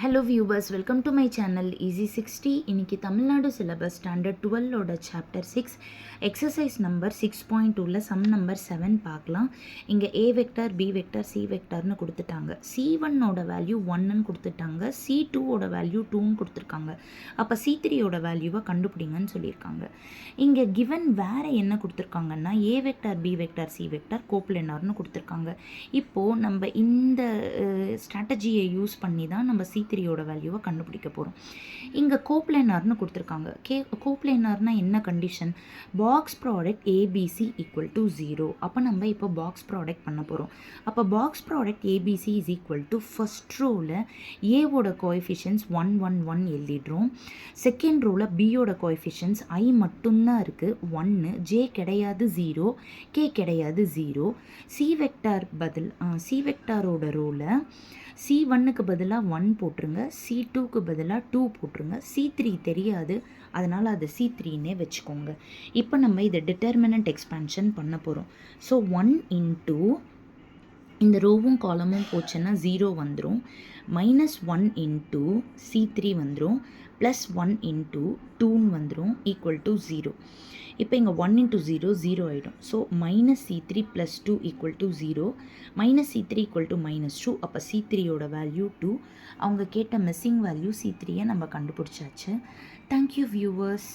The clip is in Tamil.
Hello viewers, welcome to my channel easy 60. இன்றைக்கி தமிழ்நாடு சிலபஸ் ஸ்டாண்டர்ட் 12ஓட சாப்டர் 6 எக்ஸசைஸ் நம்பர் 6.2ல சம் நம்பர் 7 பார்க்கலாம். இங்கே A vector, B vector, C வெக்டர்னு கொடுத்துட்டாங்க. C1ஓட வேல்யூ 1ன்னு கொடுத்துட்டாங்க, C2ஓட வேல்யூ 2ன்னு கொடுத்துருக்காங்க. அப்போ C3ஓட வேல்யூவை கண்டுபிடிங்கன்னு சொல்லியிருக்காங்க. இங்கே கிவன் வேறு என்ன கொடுத்துருக்காங்கன்னா A vector, B vector, C vector கோப்ளனார்னு கொடுத்துருக்காங்க. இப்போது நம்ம இந்த ஸ்ட்ராட்டஜியை யூஸ் பண்ணி தான் நம்ம C3ஓட வேல்யூவை கண்டுபிடிக்க போகிறோம். இங்கே கோப்ளனார்னு கொடுத்துருக்காங்க. கோப்ளனார்னா என்ன கண்டிஷன்? Box product ABC equal to 0. அப்போ நம்ம இப்போ பாக்ஸ் ப்ராடக்ட் பண்ண போகிறோம். அப்போ box product ABC is equal to first ரோவில் ஏவோட கோஎஃபிஷியன்ஸ் 1 1 1 எழுதிடுறோம். செகண்ட் ரோவில் பியோட கோஎஃபிஷியன்ஸ் ஐ மட்டும்தான் இருக்குது 1, ஜே கிடையாது 0, கே கிடையாது 0. சி வெக்டாரோட ரோவில் C1க்கு பதிலாக 1 போட்டுருங்க, C2க்கு பதிலாக 2 போட்டுருங்க. C3 தெரியாது, அதனால் அதை C3ன்னே வச்சுக்கோங்க. இப்போ நம்ம இதை டிட்டர்மினன்ட் எக்ஸ்பான்ஷன் பண்ண போகிறோம். ஸோ 1 இன்ட்டு இந்த ரோவும் காலமும் போச்சுன்னா 0 வந்துடும். -1 இன்ட்டு C3 வந்துடும், +1 இன்ட்டு 2 வந்துடும், ஈக்குவல் டு 0. இப்போ இங்கே 1 இன்ட்டு 0 0 ஆகிடும். So -C3 + 2 equal to 0, -C3 equal to -2. அப்போ C3ஓட வேல்யூ 2. அவங்க கேட்ட மிஸ்ஸிங் வேல்யூ C3யை நம்ம கண்டுபிடிச்சாச்சு. Thank you viewers.